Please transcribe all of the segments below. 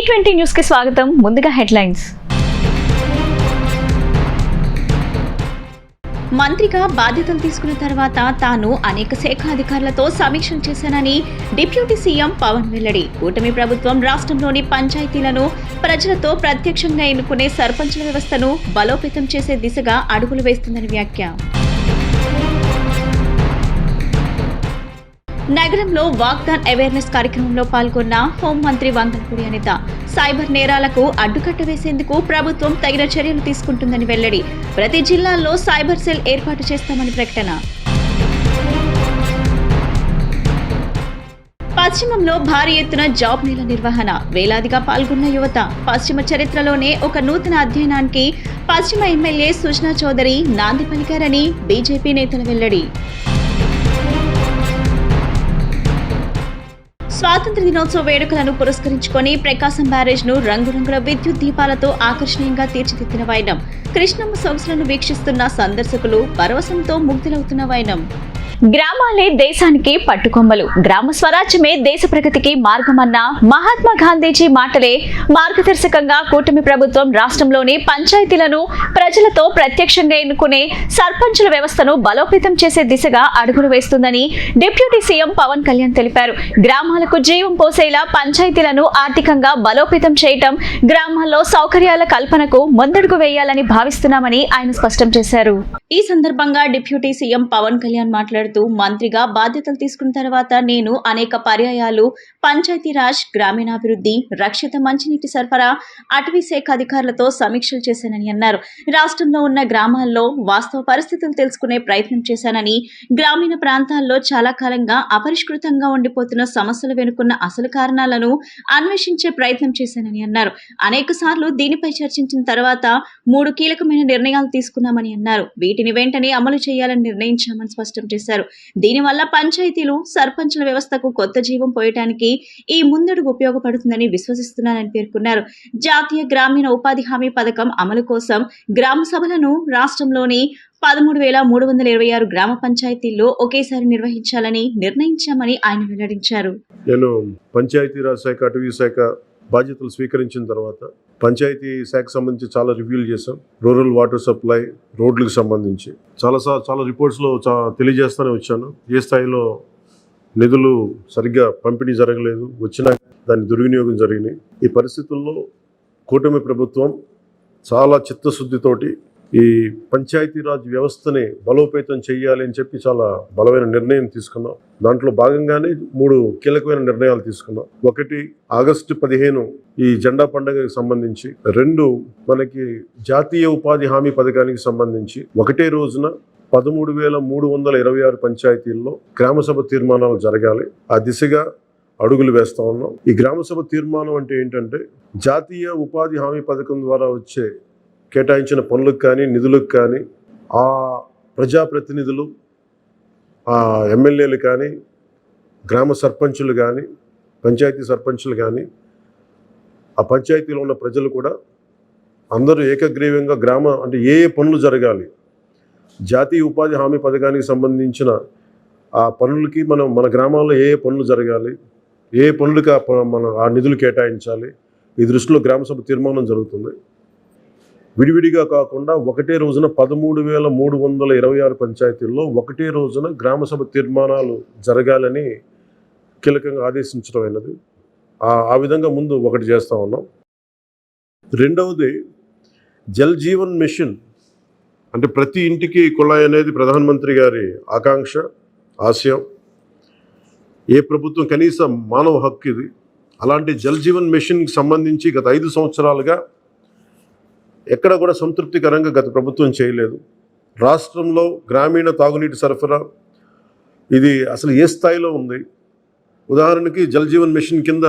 T20 news కి స్వాగతం. ముందుగా హెడ్లైన్స్. మంత్రిగా బాధ్యతలు తీసుకున్న తర్వాత తాను అనేక శాఖ అధికారులతో సమీక్షలు చేశానని డిప్యూటీ సీఎం పవన్ వెల్లడి. కూటమి ప్రభుత్వం రాష్ట్రంలోని పంచాయతీలను ప్రజలతో ప్రత్యక్షంగా ఎన్నుకునే సర్పంచుల వ్యవస్థను బలోపేతం చేసే దిశగా అడుగులు వేస్తుందని వ్యాఖ్య. నగరంలో వాగ్దాన్ అవేర్నెస్ కార్యక్రమంలో పాల్గొన్న హోంమంత్రి వంగలపూడి అనిత. సైబర్ నేరాలకు అడ్డుకట్ట వేసేందుకు ప్రభుత్వం తగిన చర్యలు తీసుకుంటుందని వెల్లడి. ప్రతి జిల్లాల్లో సైబర్ సెల్ ఏర్పాటు చేస్తామని ప్రకటన. పశ్చిమంలో భారీ ఎత్తున జాబ్ మేళా నిర్వహణ. వేలాదిగా పాల్గొన్న యువత. పశ్చిమ చరిత్రలోనే ఒక నూతన అధ్యయనానికి పశ్చిమ ఎమ్మెల్యే సుజనా చౌదరి నాంది పలికారని బీజేపీ నేతల వెల్లడి. స్వాతంత్ర దినోత్సవ వేడుకలను పురస్కరించుకొని ప్రకాశం బ్యారేజ్ ను రంగురంగుల విద్యుత్ దీపాలతో ఆకర్షణీయంగా తీర్చిదిద్దిన వైనం. కృష్ణమ్మ సొగసులను వీక్షిస్తున్న సందర్శకులు పరవశంతో ముగ్ధులవుతున్న వైనం. గ్రామాలే దేశానికి పట్టుకొమ్మలు, గ్రామ స్వరాజ్యమే దేశ ప్రగతికి మార్గమన్న మహాత్మా గాంధీజీ మాటలే మార్గదర్శకంగా కూటమి ప్రభుత్వం రాష్ట్రంలోని పంచాయతీలను ప్రజలతో ప్రత్యక్షంగా ఎన్నుకునే సర్పంచుల వ్యవస్థను బలోపేతం చేసే దిశగా అడుగులు వేస్తుందని డిప్యూటీ సీఎం పవన్ కళ్యాణ్ తెలిపారు. గ్రామాలకు జీవం పోసేలా పంచాయతీలను ఆర్థికంగా బలోపేతం చేయటం, గ్రామాల్లో సౌకర్యాల కల్పనకు ముందడుగు వేయాలని భావిస్తున్నామని ఆయన స్పష్టం చేశారు. ఈ సందర్భంగా డిప్యూటీ సీఎం పవన్ కళ్యాణ్ మాట్లాడుతూ, మంత్రిగా బాధ్యతలు తీసుకున్న తర్వాత నేను అనేక పర్యాయాలు పంచాయతీరాజ్, గ్రామీణాభివృద్ధి, రక్షిత మంచినీటి సరఫరా, అటవీ శాఖ అధికారులతో సమీక్షలు చేశానని అన్నారు. రాష్ట్రంలో ఉన్న గ్రామాల్లో వాస్తవ పరిస్థితులు తెలుసుకునే ప్రయత్నం చేశానని, గ్రామీణ ప్రాంతాల్లో చాలా కాలంగా అపరిష్కృతంగా ఉండిపోతున్న సమస్యలు వెనుకున్న అసలు కారణాలను అన్వేషించే ప్రయత్నం చేశానని అన్నారు. అనేక సార్లు దీనిపై చర్చించిన తర్వాత 3 కీలకమైన నిర్ణయాలు తీసుకున్నామని అన్నారు. వీటిని వెంటనే అమలు చేయాలని నిర్ణయించామని స్పష్టం చేశారు. దీనివల్ల పంచాయతీలు, సర్పంచుల వ్యవస్థకు కొత్త జీవం పోయటానికి ఈ ముందడుగు ఉపయోగపడుతుందని విశ్వసిస్తున్నానని పేర్కొన్నారు. జాతీయ గ్రామీణ ఉపాధి హామీ పథకం అమలు కోసం గ్రామ సభలను రాష్ట్రంలోని 13,326 గ్రామ పంచాయతీల్లో ఒకేసారి నిర్వహించాలని నిర్ణయించామని ఆయన వెల్లడించారు. నేను పంచాయతీరాజ్ శాఖ, అటవీ శాఖ బాధ్యతలు స్వీకరించిన తర్వాత పంచాయతీ శాఖకు సంబంధించి చాలా రివ్యూలు చేశాం. రూరల్ వాటర్ సప్లై, రోడ్లకు సంబంధించి చాలా రిపోర్ట్స్లో తెలియజేస్తూనే వచ్చాను. ఏ స్థాయిలో నిధులు సరిగ్గా పంపిణీ జరగలేదు, వచ్చినా దాని దుర్వినియోగం జరిగినాయి. ఈ పరిస్థితుల్లో కూటమి ప్రభుత్వం చాలా చిత్తశుద్ధితోటి ఈ పంచాయతీరాజ్ వ్యవస్థని బలోపేతం చేయాలి అని చెప్పి చాలా బలమైన నిర్ణయం తీసుకున్నాం. దాంట్లో భాగంగానే 3 కీలకమైన నిర్ణయాలు తీసుకున్నాం. 1, ఆగస్టు 15 ఈ జెండా పండుగకి సంబంధించి. 2, మనకి జాతీయ ఉపాధి హామీ పథకానికి సంబంధించి ఒకటే రోజున 13,326 పంచాయతీల్లో గ్రామసభ తీర్మానాలు జరగాలి. ఆ దిశగా అడుగులు వేస్తా ఉన్నాం. ఈ గ్రామసభ తీర్మానం అంటే ఏంటంటే, జాతీయ ఉపాధి హామీ పథకం ద్వారా వచ్చే కేటాయించిన పనులకు కానీ, నిధులకు కానీ ఆ ప్రజాప్రతినిధులు, ఆ ఎమ్మెల్యేలు కానీ, గ్రామ సర్పంచులు కానీ, పంచాయతీ సర్పంచులు కానీ, ఆ పంచాయతీలో ఉన్న ప్రజలు కూడా అందరూ ఏకగ్రీవంగా అంటే ఏ పనులు జరగాలి, జాతీయ ఉపాధి హామీ పథకానికి సంబంధించిన ఆ పనులకి మన గ్రామాల్లో ఏ పనులు జరగాలి, ఏ పనులకి ఆ నిధులు కేటాయించాలి, ఈ దృష్టిలో గ్రామసభ తీర్మానం జరుగుతుంది. విడివిడిగా కాకుండా ఒకటే రోజున 13,326 పంచాయతీల్లో ఒకటే రోజున గ్రామసభ తీర్మానాలు జరగాలని కీలకంగా ఆదేశించడం అయినది. ఆ విధంగా ముందు ఒకటి చేస్తూ ఉన్నాం. 2వది జల్ జీవన్ మిషన్. అంటే ప్రతి ఇంటికి కుళాయి అనేది ప్రధానమంత్రి గారి ఆకాంక్ష, ఆశయం. ఏ ప్రభుత్వం కనీస మానవ హక్కు ఇది. అలాంటి జల్ జీవన్ మిషన్కి సంబంధించి గత 5 సంవత్సరాలుగా ఎక్కడ కూడా సంతృప్తికరంగా గత ప్రభుత్వం చేయలేదు. రాష్ట్రంలో గ్రామీణ తాగునీటి సరఫరా ఇది అసలు ఏ స్థాయిలో ఉంది? ఉదాహరణకి జల్ జీవన్ మిషన్ కింద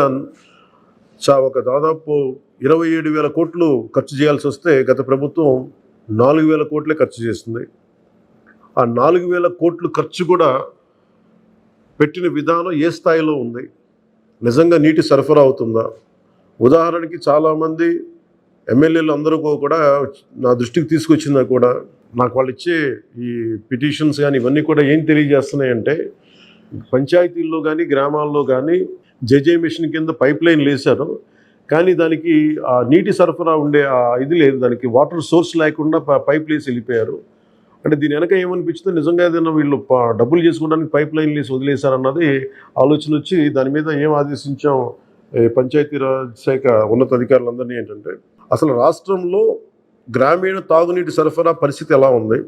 ఒక దాదాపు 27,000 కోట్లు ఖర్చు చేయాల్సి వస్తే గత ప్రభుత్వం 4,000 కోట్లే ఖర్చు చేస్తుంది. ఆ 4,000 కోట్లు ఖర్చు కూడా పెట్టిన విధానం ఏ స్థాయిలో ఉంది? నిజంగా నీటి సరఫరా అవుతుందా? ఉదాహరణకి చాలామంది ఎమ్మెల్యేలు అందరూ కూడా నా దృష్టికి తీసుకొచ్చిందా కూడా నాకు వాళ్ళు ఇచ్చే ఈ పిటిషన్స్ కానీ ఇవన్నీ కూడా ఏం తెలియజేస్తున్నాయంటే, పంచాయతీల్లో కానీ గ్రామాల్లో కానీ జేజే మిషన్ కింద పైప్ లైన్లు వేశారు, కానీ దానికి ఆ నీటి సరఫరా ఉండే ఇది లేదు, దానికి వాటర్ సోర్స్ లేకుండా పైప్ వేసి వెళ్ళిపోయారు. అంటే దీని వెనక ఏమనిపించిందో నిజంగా ఏదైనా వీళ్ళు డబ్బులు చేసుకోవడానికి పైప్ లైన్ వేసి వదిలేశారన్నది ఆలోచన వచ్చి దాని మీద ఏం ఆదేశించాం పంచాయతీరాజ్ శాఖ ఉన్నతాధికారులందరినీ ఏంటంటే, అసలు రాష్ట్రంలో గ్రామీణ తాగునీటి సరఫరా పరిస్థితి ఎలా ఉంది,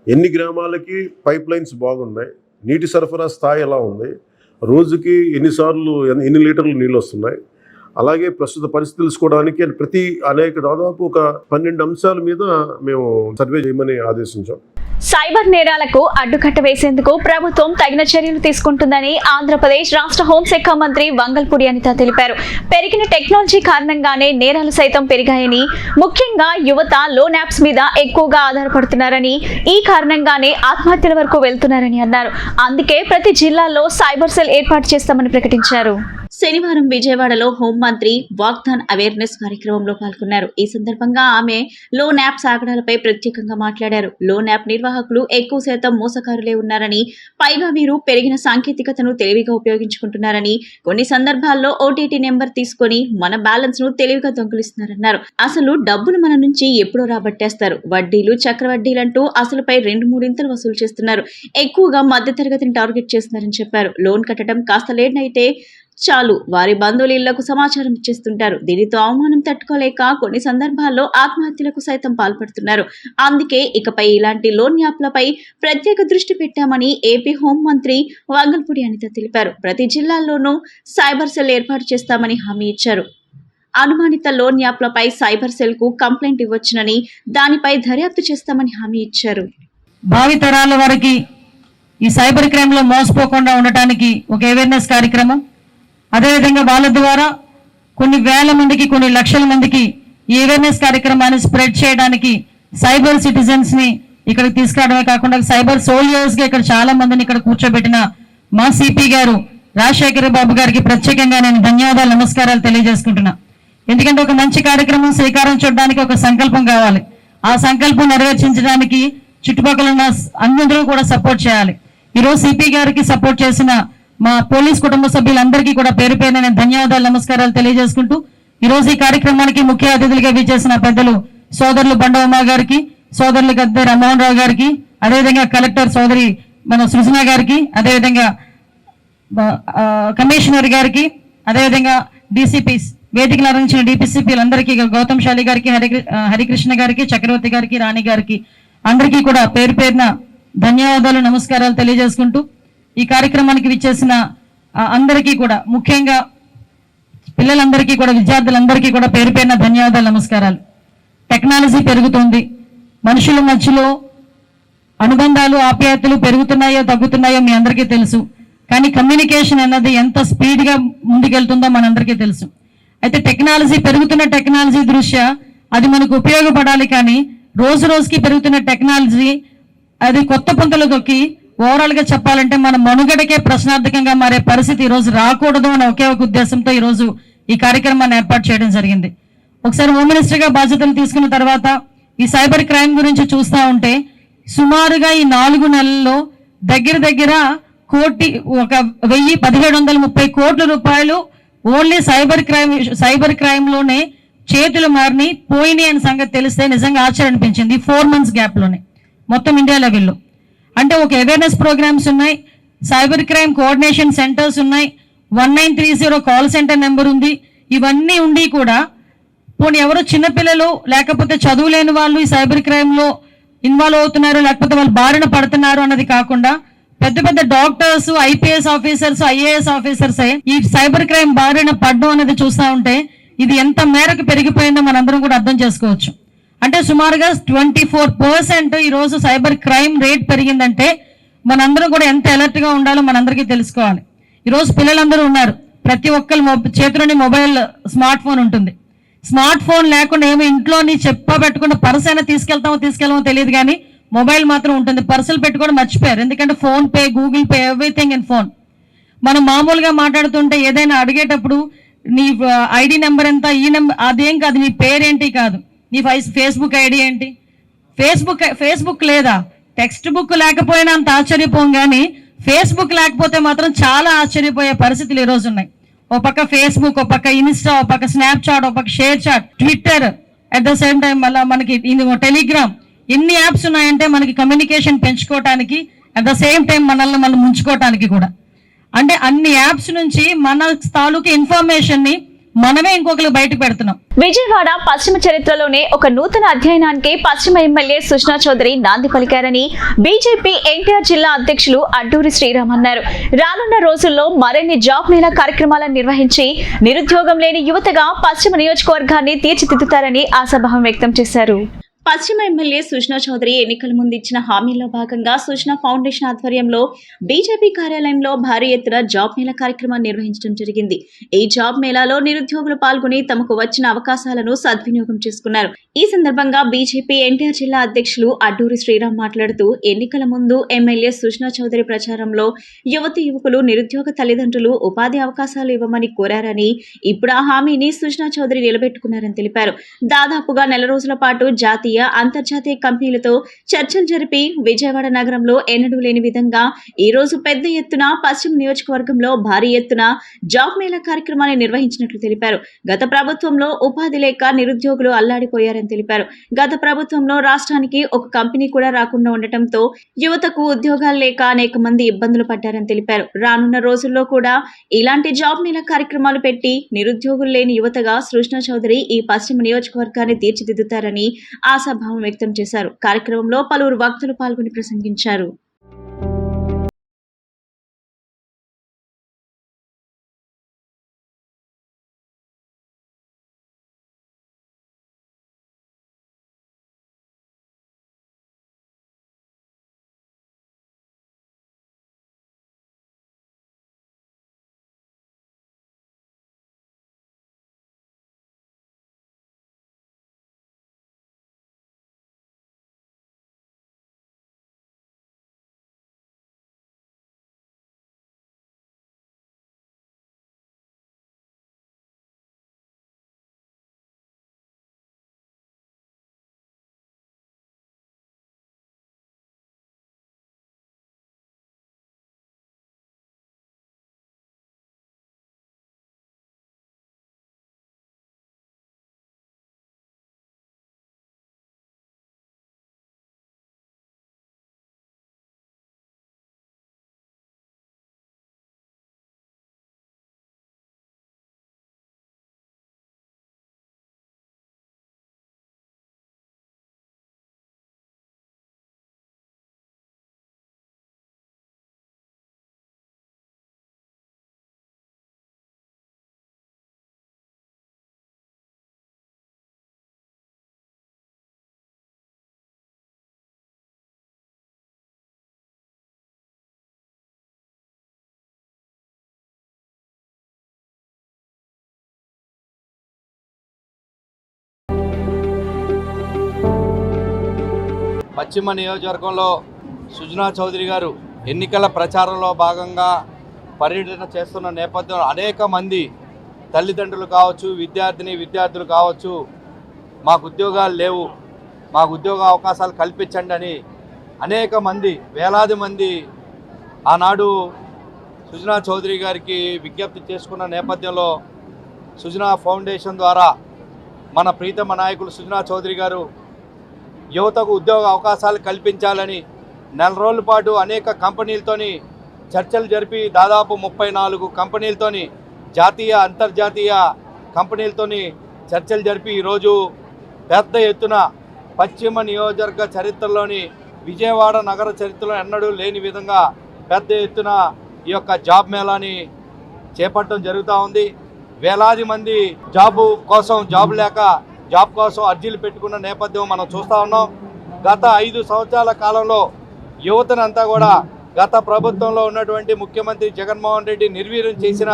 ఎన్ని గ్రామాలకి పైప్ లైన్స్ బాగున్నాయి, నీటి సరఫరా స్థాయి ఎలా ఉంది, రోజుకి ఎన్ని లీటర్లు నీళ్ళు వస్తున్నాయి, అలాగే ప్రస్తుత పరిస్థితి తెలుసుకోవడానికి దాదాపు ఒక 12 అంశాల మీద మేము సర్వే చేయమని ఆదేశించాం. సైబర్ నేరాలకు అడ్డుకట్ట వేసేందుకు ప్రభుత్వం తగిన చర్యలు తీసుకుంటుందని ఆంధ్రప్రదేశ్ రాష్ట్ర హోంశాఖ మంత్రి వంగల్పూడి అనిత తెలిపారు. పెరిగిన టెక్నాలజీ కారణంగానే నేరాలు సైతం పెరిగాయని, ముఖ్యంగా యువత లోన్ యాప్స్ మీద ఎక్కువగా ఆధారపడుతున్నారని, ఈ కారణంగానే ఆత్మహత్యల వరకు వెళ్తున్నారని అన్నారు. అందుకే ప్రతి జిల్లాలో సైబర్ సెల్ ఏర్పాటు చేస్తామని ప్రకటించారు. శనివారం విజయవాడలో హోంమంత్రి వాగ్దాన్ అవేర్నెస్ కార్యక్రమంలో పాల్గొన్నారు. ఈ సందర్భంగా ఆమె లోన్ యాప్ సాగడాలపై ప్రత్యేకంగా మాట్లాడారు. లోన్ యాప్ నిర్వాహకులు ఎక్కువ శాతం మోసకారులే ఉన్నారని, పైగా వీరు పెరిగిన సాంకేతికతను తెలివిగా ఉపయోగించుకుంటున్నారని, కొన్ని సందర్భాల్లో ఓటీటీ నెంబర్ తీసుకొని మన బ్యాలెన్స్ ను తెలివిగా దొంగిలిస్తున్నారన్నారు. అసలు డబ్బులు మన నుంచి ఎప్పుడో రాబట్టేస్తారు. వడ్డీలు, చక్రవడ్డీలంటూ అసలుపై 2-3 ఇంతలు వసూలు చేస్తున్నారు. ఎక్కువగా మధ్యతరగతిని టార్గెట్ చేస్తున్నారని చెప్పారు. లోన్ కట్టడం కాస్త లేట్ అయితే చాలు వారి బంధువుల ఇళ్లకు సమాచారం ఇచ్చేస్తుంటారు. దీనితో అవమానం తట్టుకోలేక కొన్ని సందర్భాల్లో ఆత్మహత్యలకు సైతం పాల్పడుతున్నారు. అందుకే ఇకపై ఇలాంటి లోన్ యాప్లపై ప్రత్యేక దృష్టి పెట్టామని ఏపీ హోంమంత్రి వంగల్పూడి అనిత తెలిపారు. ప్రతి జిల్లాల్లోనూ సైబర్ సెల్ ఏర్పాటు చేస్తామని హామీ ఇచ్చారు. అనుమానిత లోన్ యాప్లపై సైబర్ సెల్ కు కంప్లైంట్ ఇవ్వొచ్చునని, దానిపై దర్యాప్తు చేస్తామని హామీ ఇచ్చారు. భావితరాల వారికి ఈ సైబర్ క్రైమ్ లో మోసపోకుండా ఉండటానికి ఒక అవేర్నెస్ కార్యక్రమం, అదేవిధంగా వాళ్ళ ద్వారా కొన్ని వేల మందికి, కొన్ని లక్షల మందికి ఈ అవేర్నెస్ కార్యక్రమాన్ని స్ప్రెడ్ చేయడానికి సైబర్ సిటిజన్స్ ని ఇక్కడికి తీసుకురావడమే కాకుండా సైబర్ సోల్జర్స్ గా ఇక్కడ చాలా మందిని ఇక్కడ కూర్చోబెట్టిన మా సిపి గారు రాజశేఖర బాబు గారికి ప్రత్యేకంగా నేను ధన్యవాదాలు, నమస్కారాలు తెలియజేసుకుంటున్నా. ఎందుకంటే ఒక మంచి కార్యక్రమం శ్రీకారం చుట్టడానికి ఒక సంకల్పం కావాలి. ఆ సంకల్పం నెరవేర్చడానికి చుట్టుపక్కల ఉన్న అందరూ కూడా సపోర్ట్ చేయాలి. ఈరోజు సిపి గారికి సపోర్ట్ చేసిన మా పోలీస్ కుటుంబ సభ్యులందరికీ కూడా పేరు పేరున నేను ధన్యవాదాలు, నమస్కారాలు తెలియజేసుకుంటూ ఈరోజు ఈ కార్యక్రమానికి ముఖ్య అతిథులుగా విచ్చేసిన పెద్దలు సోదరులు బండవమ్మ గారికి, సోదరులు గద్దె రామ్మోహన్ రావు గారికి, అదేవిధంగా కలెక్టర్ సోదరి మన సృజన గారికి, అదేవిధంగా కమిషనర్ గారికి, అదేవిధంగా డిసిపిస్ వేదికలు నిర్వహించిన డిపిసిపిలందరికీ, గౌతమ్ శాలి గారికి, హరికృష్ణ గారికి, చక్రవర్తి గారికి, రాణి గారికి అందరికీ కూడా పేరు పేరున ధన్యవాదాలు, నమస్కారాలు తెలియజేసుకుంటూ ఈ కార్యక్రమానికి విచ్చేసిన అందరికీ కూడా, ముఖ్యంగా పిల్లలందరికీ కూడా, విద్యార్థులందరికీ కూడా పేరు పేరున ధన్యవాదాలు, నమస్కారాలు. టెక్నాలజీ పెరుగుతుంది, మనుషుల మధ్యలో అనుబంధాలు, ఆప్యాయతలు పెరుగుతున్నాయో తగ్గుతున్నాయో మీ అందరికీ తెలుసు. కానీ కమ్యూనికేషన్ అన్నది ఎంత స్పీడ్గా ముందుకెళ్తుందో మనందరికీ తెలుసు. అయితే పెరుగుతున్న టెక్నాలజీ దృష్ట్యా అది మనకు ఉపయోగపడాలి. కానీ రోజు రోజుకి పెరుగుతున్న టెక్నాలజీ అది కొత్త పుంతలు తొక్కి ఓవరాల్ గా చెప్పాలంటే మన మనుగడకే ప్రశ్నార్థకంగా మారే పరిస్థితి ఈరోజు రాకూడదు అనే ఒకే ఒక ఉద్దేశంతో ఈరోజు ఈ కార్యక్రమాన్ని ఏర్పాటు చేయడం జరిగింది. ఒకసారి హోమ్ మినిస్టర్ గా బాధ్యతలు తీసుకున్న తర్వాత ఈ సైబర్ క్రైమ్ గురించి చూస్తూ ఉంటే సుమారుగా ఈ 4 నెలల్లో దగ్గర 1,1730 కోట్ల రూపాయలు ఓన్లీ సైబర్ క్రైమ్ లోనే చేతులు మారిని పోయినాయి అనే సంగతి తెలిస్తే నిజంగా ఆశ్చర్యం అనిపించింది. 4 months గ్యాప్ లోనే మొత్తం ఇండియా లెవెల్లో. అంటే ఒక అవేర్నెస్ ప్రోగ్రామ్స్ ఉన్నాయి, సైబర్ క్రైమ్ కోఆర్డినేషన్ సెంటర్స్ ఉన్నాయి, 1930 కాల్ సెంటర్ నెంబర్ ఉంది. ఇవన్నీ ఉండి కూడా పోనీ ఎవరో చిన్నపిల్లలు లేకపోతే చదువులేని వాళ్ళు ఈ సైబర్ క్రైమ్ లో ఇన్వాల్వ్ అవుతున్నారు, లేకపోతే వాళ్ళు బారిన పడుతున్నారు అన్నది కాకుండా పెద్ద పెద్ద doctors, IPS officers, IAS officers ఈ సైబర్ క్రైమ్ బారిన పడడం అనేది చూస్తూ ఉంటే ఇది ఎంత మేరకు పెరిగిపోయిందో మనందరం కూడా అర్థం చేసుకోవచ్చు. అంటే సుమారుగా 24% ఈ రోజు సైబర్ క్రైమ్ రేట్ పెరిగిందంటే మనందరం కూడా ఎంత అలర్ట్ గా ఉండాలో మనందరికీ తెలుసుకోవాలి. ఈ రోజు పిల్లలందరూ ఉన్నారు, ప్రతి ఒక్కరి చేతిలోని మొబైల్, స్మార్ట్ ఫోన్ ఉంటుంది. స్మార్ట్ ఫోన్ లేకుండా ఏమో ఇంట్లోని పెట్టుకున్న పర్స్ అయినా తీసుకెళ్తామో తెలియదు, కానీ మొబైల్ మాత్రం ఉంటుంది. పర్సులు పెట్టుకోవడం మర్చిపోయారు, ఎందుకంటే phone pay, Google pay, everything in phone. మనం మామూలుగా మాట్లాడుతుంటే ఏదైనా అడిగేటప్పుడు నీ ఐడి నెంబర్ ఎంత, ఈ నెంబర్ అదేం కాదు, నీ పేరేంటి కాదు, నీ ఫేస్బుక్ ఐడి ఏంటి, ఫేస్బుక్ లేదా, టెక్స్ట్ బుక్ లేకపోయినా అంత ఆశ్చర్యపోం, కానీ ఫేస్బుక్ లేకపోతే మాత్రం చాలా ఆశ్చర్యపోయే పరిస్థితులు ఈరోజు ఉన్నాయి. ఒక పక్క ఫేస్బుక్, ఒక పక్క ఇన్స్టా, ఒక పక్క స్నాప్చాట్, ఒక పక్క ShareChat, Twitter, at the same time మళ్ళీ మనకి టెలిగ్రామ్, ఎన్ని యాప్స్ ఉన్నాయంటే మనకి కమ్యూనికేషన్ పెంచుకోవటానికి, అట్ ద సేమ్ టైం మనల్ని మనం ముంచుకోవటానికి కూడా. అంటే అన్ని యాప్స్ నుంచి మన తాలూకు ఇన్ఫర్మేషన్ ని మనమే ఇంకొకరు బయటకు పెడుతున్నాం. విజయవాడ పశ్చిమ చరిత్రలోనే ఒక నూతన అధ్యయనానికి పశ్చిమ ఎమ్మెల్యే సుష్నా చౌదరి నాంది పలికారని బీజేపీ ఎన్టీఆర్ జిల్లా అధ్యక్షులు అడ్డూరి శ్రీరామ్ అన్నారు. రానున్న రోజుల్లో మరిన్ని జాబ్ మేళా కార్యక్రమాలను నిర్వహించి నిరుద్యోగం లేని యువతగా పశ్చిమ నియోజకవర్గాన్ని తీర్చిదిద్దుతారని ఆశాభావం వ్యక్తం చేశారు. పశ్చిమ ఎమ్మెల్యే సుష్నా చౌదరి ఎన్నికల ముందు ఇచ్చిన హామీల్లో భాగంగా సుష్నా ఫౌండేషన్ ఆధ్వర్యంలో బీజేపీ కార్యాలయంలో భారీ ఎత్తున జాబ్ మేళా కార్యక్రమాన్ని నిర్వహించడం జరిగింది. ఈ జాబ్ మేళాలో నిరుద్యోగులు పాల్గొని తమకు వచ్చిన అవకాశాలను సద్వినియోగం చేసుకున్నారు. ఈ సందర్భంగా బీజేపీ ఎన్టీఆర్ జిల్లా అధ్యక్షులు అడ్డూరి శ్రీరామ్ మాట్లాడుతూ ఎన్నికల ముందు ఎమ్మెల్యే సుష్నా చౌదరి ప్రచారంలో యువకులు నిరుద్యోగ తల్లిదండ్రులు ఉపాధి అవకాశాలు ఇవ్వమని కోరారని, ఇప్పుడు ఆ హామీని సుష్నా చౌదరి నిలబెట్టుకున్నారని తెలిపారు. దాదాపుగా నెల రోజుల పాటు జాతీయ అంతర్జాతీయ కంపెనీలతో చర్చలు జరిపి విజయవాడ నగరంలో ఎన్నడూ లేని విధంగా ఈ రోజు పెద్ద ఎత్తున పశ్చిమ నియోజకవర్గంలో భారీ ఎత్తున జాబ్ మేళా కార్యక్రమాన్ని నిర్వహించినట్లు తెలిపారు. గత ప్రభుత్వంలో ఉపాధి లేక నిరుద్యోగులు అల్లాడిపోయారని తెలిపారు. గత ప్రభుత్వంలో రాష్ట్రానికి ఒక కంపెనీ కూడా రాకుండా ఉండటంతో యువతకు ఉద్యోగాలు లేక అనేక మంది ఇబ్బందులు పడ్డారని తెలిపారు. రానున్న రోజుల్లో కూడా ఇలాంటి జాబ్ మేళా కార్యక్రమాలు పెట్టి నిరుద్యోగులు లేని యువతగా సుష్నా చౌదరి ఈ పశ్చిమ నియోజకవర్గాన్ని తీర్చిదిద్దుతారని ఆశాభావం వ్యక్తం చేశారు. కార్యక్రమంలో పలువురు వక్తలు పాల్గొని ప్రసంగించారు. పశ్చిమ నియోజకవర్గంలో సుజనా చౌదరి గారు ఎన్నికల ప్రచారంలో భాగంగా పర్యటన చేస్తున్న నేపథ్యంలో అనేక మంది తల్లిదండ్రులు కావచ్చు, విద్యార్థులు కావచ్చు, మాకు ఉద్యోగాలు లేవు, మాకు ఉద్యోగ అవకాశాలు కల్పించండి అని అనేక మంది, వేలాది మంది ఆనాడు సుజనా చౌదరి గారికి విజ్ఞప్తి చేసుకున్న నేపథ్యంలో సుజనా ఫౌండేషన్ ద్వారా మన ప్రీతమ నాయకులు సుజనా చౌదరి గారు యువతకు ఉద్యోగ అవకాశాలు కల్పించాలని నెల రోజుల పాటు అనేక కంపెనీలతోని చర్చలు జరిపి దాదాపు 34 కంపెనీలతోని జాతీయ అంతర్జాతీయ కంపెనీలతోని చర్చలు జరిపి ఈరోజు పెద్ద ఎత్తున పశ్చిమ నియోజకవర్గ చరిత్రలోని విజయవాడ నగర చరిత్రలో ఎన్నడూ లేని విధంగా పెద్ద ఎత్తున ఈ యొక్క జాబ్ మేళాని చేపట్టడం జరుగుతూ ఉంది. వేలాది మంది జాబ్ లేక జాబ్ కోసం అర్జీలు పెట్టుకున్న నేపథ్యం మనం చూస్తూ ఉన్నాం. గత 5 సంవత్సరాల కాలంలో యువతనంతా కూడా గత ప్రభుత్వంలో ఉన్నటువంటి ముఖ్యమంత్రి జగన్మోహన్ రెడ్డి నిర్వీర్యం చేసిన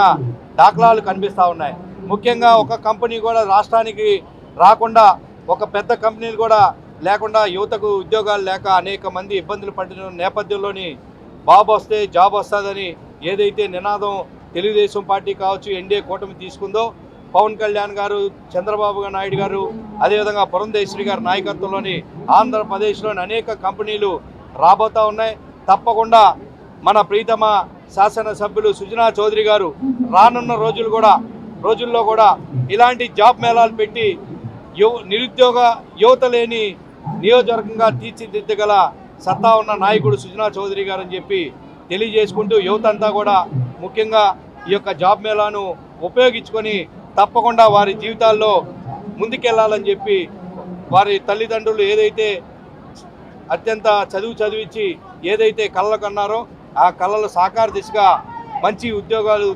దాఖలాలు కనిపిస్తూ ఉన్నాయి. ముఖ్యంగా ఒక కంపెనీ కూడా రాష్ట్రానికి రాకుండా, ఒక పెద్ద కంపెనీలు కూడా లేకుండా యువతకు ఉద్యోగాలు లేక అనేక మంది ఇబ్బందులు పడిన నేపథ్యంలోని బాబు వస్తే జాబ్ వస్తుందని ఏదైతే నినాదం తెలుగుదేశం పార్టీ కావచ్చు, ఎన్డీఏ కూటమి తీసుకుందో, పవన్ కళ్యాణ్ గారు, చంద్రబాబు నాయుడు గారు, అదేవిధంగా పురంధేశ్వరి గారి నాయకత్వంలోని ఆంధ్రప్రదేశ్లోని అనేక కంపెనీలు రాబోతూ ఉన్నాయి. తప్పకుండా మన ప్రీతమ శాసనసభ్యులు సుజనా చౌదరి గారు రానున్న రోజుల్లో కూడా ఇలాంటి జాబ్ మేళాలు పెట్టి నిరుద్యోగ యువత లేని నియోజకవర్గంగా తీర్చిదిద్దగల సత్తా ఉన్న నాయకుడు సుజనా చౌదరి గారు అని చెప్పి తెలియజేసుకుంటూ యువత అంతా కూడా ముఖ్యంగా ఈ యొక్క జాబ్ మేళాను ఉపయోగించుకొని తప్పకుండా వారి జీవితాల్లో ముందుకెళ్లాలని చెప్పి వారి తల్లిదండ్రులు ఏదైతే అత్యంత చదివించి ఏదైతే కళలు కన్నారో ఆ కళలు సాకార దిశగా మంచి ఉద్యోగాలు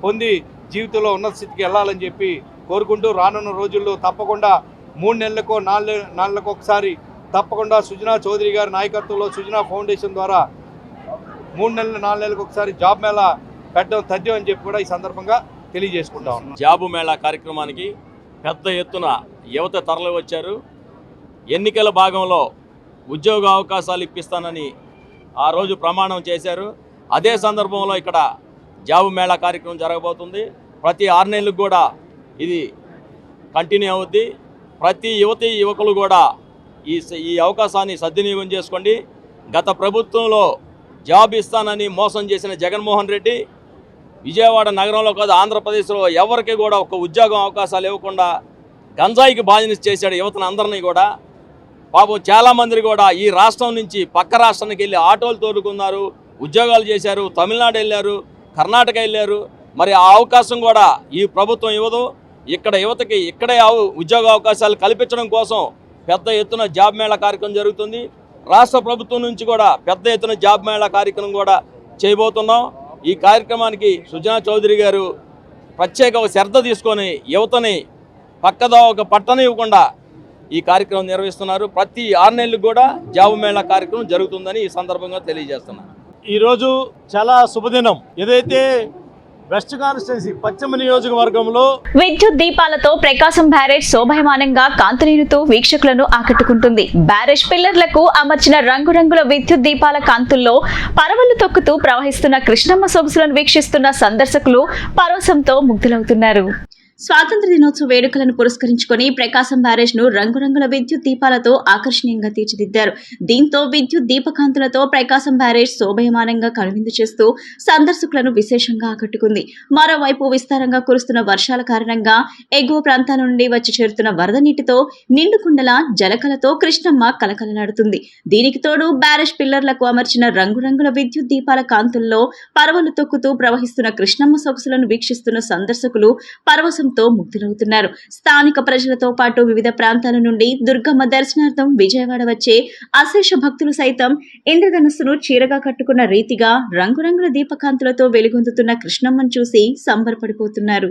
పొంది జీవితంలో ఉన్నత స్థితికి వెళ్ళాలని చెప్పి కోరుకుంటూ రానున్న రోజుల్లో తప్పకుండా 3 నెలలకో 4 నెలలకు ఒకసారి తప్పకుండా సుజనా చౌదరి గారి నాయకత్వంలో సుజనా ఫౌండేషన్ ద్వారా 3 నెలలు 4 నెలలకు ఒకసారి జాబ్ మేళా పెట్టడం తథ్యం అని చెప్పి కూడా ఈ సందర్భంగా తెలియజేసుకుంటా ఉన్నాం. జాబు మేళా కార్యక్రమానికి పెద్ద ఎత్తున యువత తరలి వచ్చారు. ఎన్నికల భాగంలో ఉద్యోగ అవకాశాలు ఇప్పిస్తానని ఆ రోజు ప్రమాణం చేశారు. అదే సందర్భంలో ఇక్కడ జాబు మేళా కార్యక్రమం జరగబోతుంది. ప్రతి 6 నెలలకు కూడా ఇది కంటిన్యూ అవుద్ది. ప్రతి యువకులు కూడా ఈ అవకాశాన్ని సద్వినియోగం చేసుకోండి. గత ప్రభుత్వంలో జాబ్ ఇస్తానని మోసం చేసిన జగన్మోహన్ రెడ్డి విజయవాడ నగరంలో కాదు ఆంధ్రప్రదేశ్లో ఎవరికి కూడా ఒక ఉద్యోగం అవకాశాలు ఇవ్వకుండా గంజాయికి బానిస చేశాడు యువతను అందరినీ కూడా. పాపం చాలామంది కూడా ఈ రాష్ట్రం నుంచి పక్క రాష్ట్రానికి వెళ్ళి ఆటోలు తోలుకున్నారు, ఉద్యోగాలు చేశారు, తమిళనాడు వెళ్ళారు, కర్ణాటక వెళ్ళారు. మరి ఆ అవకాశం కూడా ఈ ప్రభుత్వం ఇవ్వదు. ఇక్కడ యువతకి ఇక్కడే ఉద్యోగ అవకాశాలు కల్పించడం కోసం పెద్ద ఎత్తున జాబ్ మేళా కార్యక్రమం జరుగుతుంది. రాష్ట్ర ప్రభుత్వం నుంచి కూడా పెద్ద ఎత్తున జాబ్ మేళా కార్యక్రమం కూడా చేయబోతున్నాం. ఈ కార్యక్రమానికి సుజనా చౌదరి గారు ప్రత్యేక ఒక శ్రద్ధ తీసుకొని యువతని పక్కదోవ పట్టనివ్వకుండా ఈ కార్యక్రమం నిర్వహిస్తున్నారు. ప్రతి 6 నెలలకు కూడా జాబ్ మేళా కార్యక్రమం జరుగుతుందని ఈ సందర్భంగా తెలియజేస్తున్నాను. ఈరోజు చాలా శుభదినం. ఏదైతే వెస్ట్ కాన్స్టిట్యున్సీ పశ్చిమ నియోజకవర్గంలో విద్యుత్ దీపాలతో ప్రకాశం బ్యారేజ్ శోభాయమానంగా కాంతులీనుతూ వీక్షకులను ఆకట్టుకుంటుంది. బ్యారేజ్ పిల్లర్లకు అమర్చిన రంగురంగుల విద్యుత్ దీపాల కాంతుల్లో పరవళ్లు తొక్కుతూ ప్రవహిస్తున్న కృష్ణమ్మ సొగసులను వీక్షిస్తున్న సందర్శకులు పరవశంతో ముగ్ధులవుతున్నారు. స్వాతంత్ర దినోత్సవ వేడుకలను పురస్కరించుకొని ప్రకాశం బ్యారేజ్ ను రంగురంగుల విద్యుత్ దీపాలతో ఆకర్షణీయంగా తీర్చిదిద్దారు. దీంతో విద్యుత్ దీపకాంతులతో ప్రకాశం బ్యారేజ్ శోభయమానంగా కనువిందు చేస్తూ సందర్శకులను విశేషంగా ఆకట్టుకుంది. మరోవైపు విస్తారంగా కురుస్తున్న వర్షాల కారణంగా ఎగువ ప్రాంతాల నుండి వచ్చి చేరుతున్న వరద నీటితో నిండుకుండల జలకలతో కృష్ణమ్మ కలకలలాడుతుంది. దీనికి తోడు బ్యారేజ్ పిల్లర్లకు అమర్చిన రంగురంగుల విద్యుత్ దీపాల కాంతుల్లో పరవళ్లు తొక్కుతూ ప్రవహిస్తున్న కృష్ణమ్మ సొగసులను వీక్షిస్తున్న సందర్శకులు పరవశం ముక్తులవుతున్నారు. స్థానిక ప్రజలతో పాటు వివిధ ప్రాంతాల నుండి దుర్గమ్మ దర్శనార్థం విజయవాడ వచ్చే అశేష భక్తులు సైతం ఇంద్రధనుస్సును చీరగా కట్టుకున్న రీతిగా రంగురంగుల దీపకాంతులతో వెలుగొందుతున్న కృష్ణమ్మను చూసి సంబరపడిపోతున్నారు.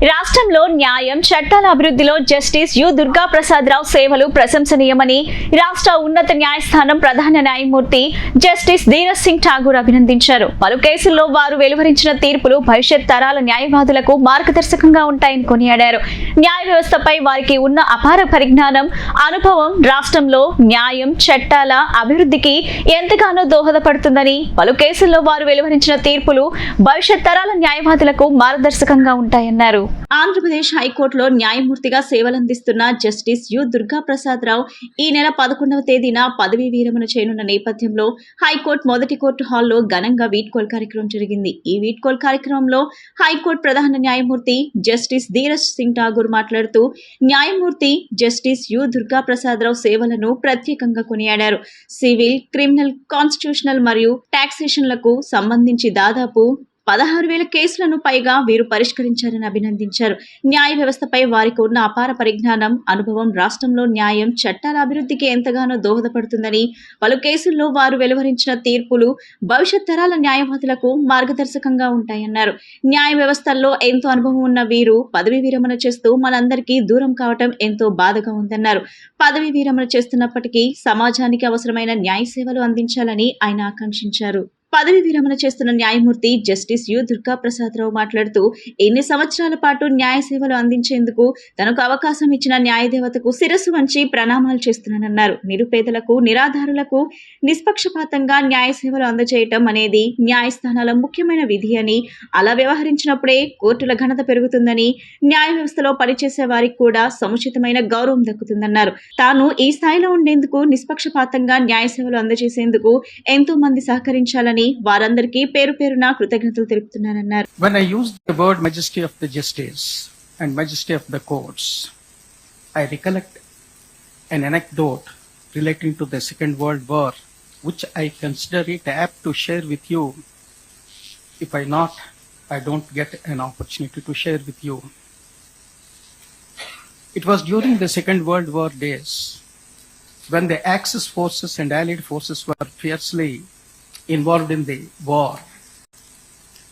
రాష్ట్రంలో న్యాయం చట్టాల అభివృద్ధిలో జస్టిస్ యు దుర్గా ప్రసాద్ రావు సేవలు ప్రశంసనీయమని రాష్ట్ర ఉన్నత న్యాయస్థానం ప్రధాన న్యాయమూర్తి జస్టిస్ ధీరజ్ సింగ్ ఠాగూర్ అభినందించారు. పలు కేసుల్లో వారు వెలువరించిన తీర్పులు భవిష్యత్ తరాల న్యాయవాదులకు మార్గదర్శకంగా ఉంటాయని కొనియాడారు. న్యాయ వ్యవస్థపై వారికి ఉన్న అపార పరిజ్ఞానం, అనుభవం రాష్ట్రంలో న్యాయం చట్టాల అభివృద్ధికి ఎంతగానో దోహదపడుతుందని, పలు కేసుల్లో వారు వెలువరించిన తీర్పులు భవిష్యత్ తరాల న్యాయవాదులకు మార్గదర్శకంగా ఉంటాయన్నారు. ఆంధ్రప్రదేశ్ హైకోర్టులో న్యాయమూర్తిగా సేవలందిస్తున్న జస్టిస్ యు దుర్గా ప్రసాద్ రావు ఈ నెల 11వ తేదీన పదవీ విరమణ చేయనున్న నేపథ్యంలో హైకోర్టు మొదటి కోర్టు హాల్లో ఘనంగా వీడ్కోలు కార్యక్రమం జరిగింది. ఈ వీడ్కోలు కార్యక్రమంలో హైకోర్టు ప్రధాన న్యాయమూర్తి జస్టిస్ ధీరజ్ సింగ్ ఠాగూర్ మాట్లాడుతూ న్యాయమూర్తి జస్టిస్ యు దుర్గా ప్రసాద్ రావు సేవలను ప్రత్యేకంగా కొనియాడారు. సివిల్, క్రిమినల్, కాన్స్టిట్యూషనల్ మరియు టాక్సేషన్లకు సంబంధించి దాదాపు 16,000 కేసులను పైగా వీరు పరిష్కరించారని అభినందించారు. న్యాయ వ్యవస్థపై వారికి ఉన్న అపార పరిజ్ఞానం, అనుభవం రాష్ట్రంలో న్యాయం చట్టాల అభివృద్ధికి ఎంతగానో దోహదపడుతుందని, పలు కేసుల్లో వారు వెలువరించిన తీర్పులు భవిష్యత్ తరాల న్యాయవాదులకు మార్గదర్శకంగా ఉంటాయన్నారు. న్యాయ వ్యవస్థల్లో ఎంతో అనుభవం ఉన్న వీరు పదవీ విరమణ చేస్తూ మనందరికీ దూరం కావటం ఎంతో బాధగా ఉందన్నారు. పదవీ విరమణ చేస్తున్నప్పటికీ సమాజానికి అవసరమైన న్యాయ సేవలు అందించాలని ఆయన ఆకాంక్షించారు. పదవి విరమణ చేస్తున్న న్యాయమూర్తి జస్టిస్ యు దుర్గా ప్రసాద్ రావు మాట్లాడుతూ ఎన్ని సంవత్సరాల పాటు న్యాయ సేవలు అందించేందుకు తనకు అవకాశం ఇచ్చిన న్యాయదేవతకు శిరస్సు వంచి ప్రణామాలు చేస్తున్నానన్నారు. నిరుపేదలకు, నిరాధారులకు నిష్పక్షపాతంగా న్యాయ సేవలు అందజేయటం అనేది న్యాయస్థానాల ముఖ్యమైన విధి అని, అలా వ్యవహరించినప్పుడే కోర్టుల ఘనత పెరుగుతుందని, న్యాయ వ్యవస్థలో పనిచేసే వారికి కూడా సముచితమైన గౌరవం దక్కుతుందన్నారు. తాను ఈ స్థాయిలో ఉండేందుకు, నిష్పక్షపాతంగా న్యాయ సేవలు అందజేసేందుకు ఎంతో మంది సహకరించాలని వారందరికీ పేరు పేరున కృతజ్ఞతలు తెలుపుతున్నానన్నారు. When I use the word majesty of the justice and majesty of the courts, I recollect an anecdote relating to the Second World War, which I consider it apt to share with you. If I don't get an opportunity to share with you. It was during the Second World War days, when the Axis forces and Allied forces were fiercely involved in the war.